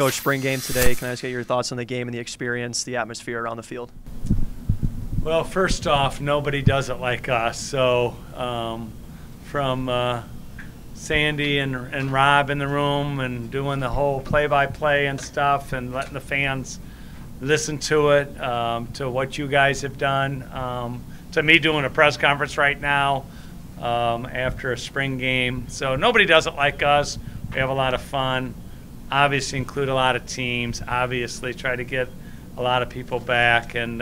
Coach, spring game today. Can I just get your thoughts on the game and the experience, the atmosphere around the field? Well, first off, nobody does it like us. So from Sandy and Rob in the room and doing the whole play-by-play and stuff and letting the fans listen to it, to what you guys have done, to me doing a press conference right now after a spring game. So nobody does it like us. We have a lot of fun. Obviously include a lot of teams. Obviously try to get a lot of people back. And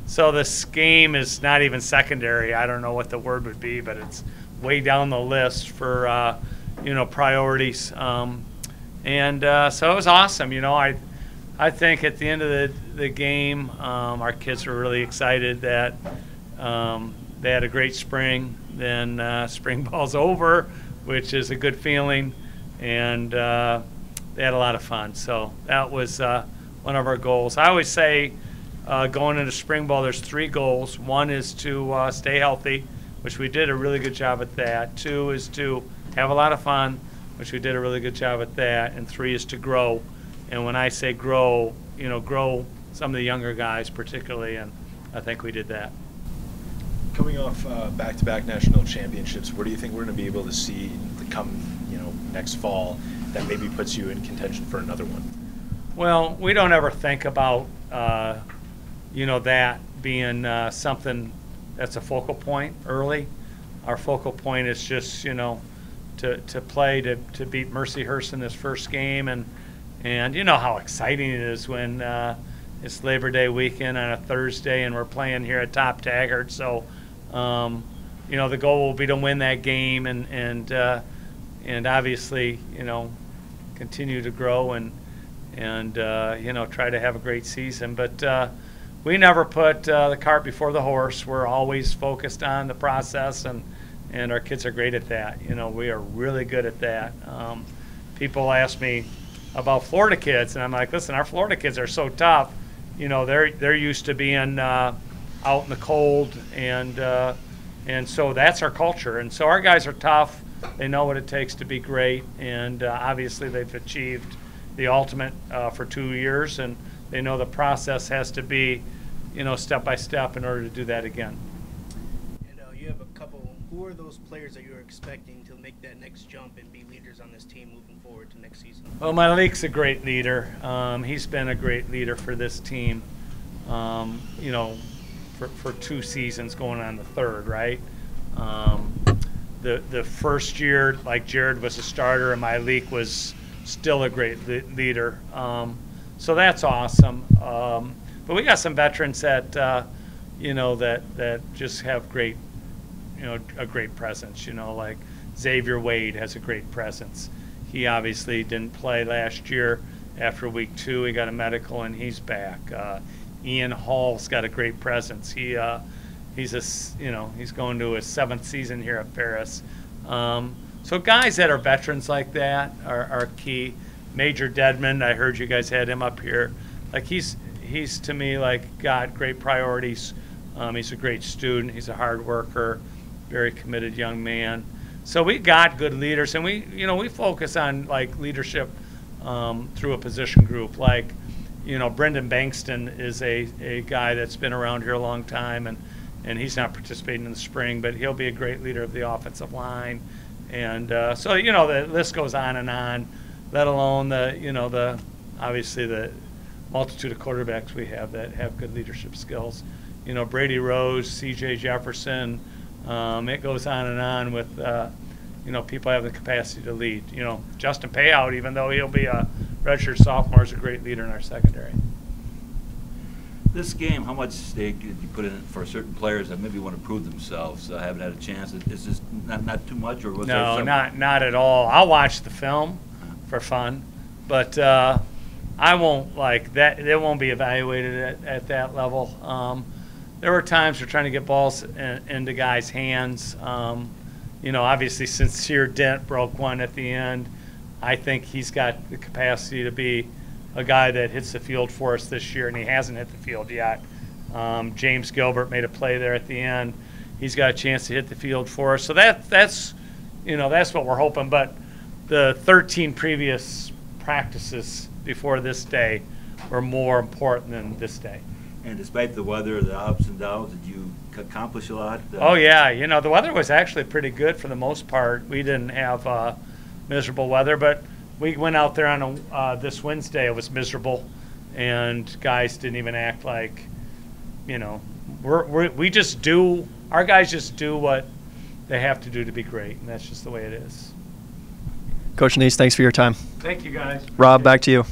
so this game is not even secondary. I don't know what the word would be, but it's way down the list for, priorities. So it was awesome. I think at the end of the game, our kids were really excited that they had a great spring. Then spring ball's over, which is a good feeling, and they had a lot of fun. So that was one of our goals. I always say going into spring ball, there's 3 goals. One is to stay healthy, which we did a really good job at that. 2 is to have a lot of fun, which we did a really good job at that. And 3 is to grow. And when I say grow, grow some of the younger guys particularly, and I think we did that. Coming off back-to-back national championships, what do you think we're going to be able to see come, next fall that maybe puts you in contention for another one? Well, we don't ever think about, that being something that's a focal point early. Our focal point is just, to play to beat Mercyhurst in this first game, and you know how exciting it is when it's Labor Day weekend on a Thursday and we're playing here at Top Taggart. So, the goal will be to win that game and obviously, continue to grow and try to have a great season. But we never put the cart before the horse. We're always focused on the process, and our kids are great at that. We are really good at that. People ask me about Florida kids, and I'm like, listen, our Florida kids are so tough. They're used to being out in the cold, and so that's our culture. And so our guys are tough. They know what it takes to be great, and obviously they've achieved the ultimate for 2 years, and they know the process has to be, step by step in order to do that again. And you have a couple. Who are those players that you're expecting to make that next jump and be leaders on this team moving forward to next season? Well, Malik's a great leader. He's been a great leader for this team, for 2 seasons going on the 3rd, right? The first year, like Jared was a starter and Malik was still a great leader. So that's awesome. But we got some veterans that, that just have great, a great presence. Like Xavier Wade has a great presence. He obviously didn't play last year. After week 2, he got a medical and he's back. Ian Hall's got a great presence. He's going to his 7th season here at Ferris. So guys that are veterans like that are key. Major Deadman, I heard you guys had him up here. Like he's to me got great priorities. He's a great student. He's a hard worker, very committed young man. So we got good leaders, and we focus on leadership through a position group. Brendan Bankston is a guy that's been around here a long time, and he's not participating in the spring, but he'll be a great leader of the offensive line. And so the list goes on, let alone obviously the multitude of quarterbacks we have that have good leadership skills. Brady Rose, C.J. Jefferson, it goes on with people have the capacity to lead. Justin Payout, even though he'll be a redshirt sophomore, is a great leader in our secondary. This game, how much stake did you put in for certain players that maybe want to prove themselves, haven't had a chance? Is this not too much, or was there some? No, not at all. I'll watch the film for fun, but I won't that. It won't be evaluated at that level. There were times we're trying to get balls into guys' hands. Obviously, Sincere Dent broke one at the end. I think he's got the capacity to be a guy that hits the field for us this year, and he hasn't hit the field yet. James Gilbert made a play there at the end. He's got a chance to hit the field for us. So that's what we're hoping. But the 13 previous practices before this day were more important than this day. And despite the weather, the ups and downs, did you accomplish a lot? Oh yeah, the weather was actually pretty good for the most part. We didn't have miserable weather, but we went out there on this Wednesday. It was miserable, and guys didn't even act like, we just do. Our guys just do what they have to do to be great, and that's just the way it is. Coach Annese, thanks for your time. Thank you, guys. Rob, back to you.